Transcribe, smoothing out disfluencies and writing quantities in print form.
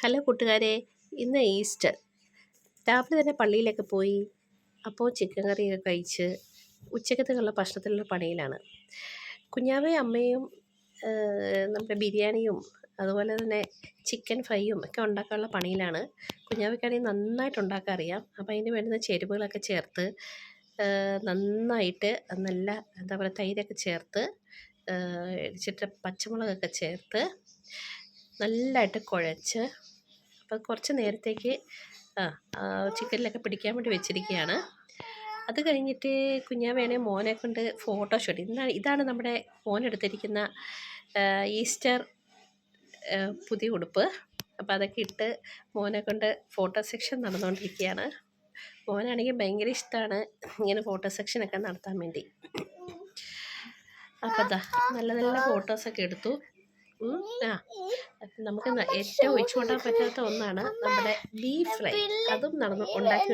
Hello കൂട്ടുകാരെ, ഇന്ന് Easter. രാവിലെ തന്നെ പള്ളിയിലൊക്കെ പോയി അപ്പോൾ ചിക്കൻ കറിയൊക്കെ കഴിച്ച് ഉച്ചക്കത്തേക്കുള്ള ഭക്ഷണത്തിലുള്ള പണിയിലാണ്. കുഞ്ഞാവയും അമ്മയും നമ്മുടെ ബിരിയാണിയും അതുപോലെ തന്നെ ചിക്കൻ ഫ്രൈയും ഒക്കെ ഉണ്ടാക്കാനുള്ള പണിയിലാണ്. കുഞ്ഞാവയ്ക്കാണെങ്കിൽ നന്നായിട്ട് ഉണ്ടാക്കാൻ അറിയാം. അപ്പോൾ അതിന് വേണ്ടുന്ന ചേരുവകളൊക്കെ ചേർത്ത് നന്നായിട്ട് നല്ല എന്താ പറയുക തൈരൊക്കെ ചേർത്ത് ഇച്ചിരി പച്ചമുളകൊക്കെ ചേർത്ത് നല്ലതായിട്ട് കുഴച്ച് അപ്പോൾ കുറച്ച് നേരത്തേക്ക് ചിക്കനിലൊക്കെ പിടിക്കാൻ വേണ്ടി വെച്ചിരിക്കുകയാണ്. അത് കഴിഞ്ഞിട്ട് കുഞ്ഞാവേനെ മോനെ കൊണ്ട് ഫോട്ടോഷൂട്ട് ഇതാണ് നമ്മുടെ മോനെടുത്തിരിക്കുന്ന ഈസ്റ്റർ പുതിയ ഉടുപ്പ്. അപ്പോൾ അതൊക്കെ ഇട്ട് മോനെ കൊണ്ട് ഫോട്ടോ സെക്ഷൻ നടന്നുകൊണ്ടിരിക്കുകയാണ്. മോനാണെങ്കിൽ ഭയങ്കര ഇഷ്ടമാണ് ഇങ്ങനെ ഫോട്ടോ സെക്ഷനൊക്കെ നടത്താൻ വേണ്ടി. അപ്പോൾ നല്ല നല്ല ഫോട്ടോസൊക്കെ എടുത്തു. നമുക്ക് ഏറ്റവും ഒഴിച്ചുകൂടാൻ പറ്റാത്ത ഒന്നാണ് നമ്മുടെ ബീഫ് ഫ്രൈ. അതും ഉണ്ടാക്കി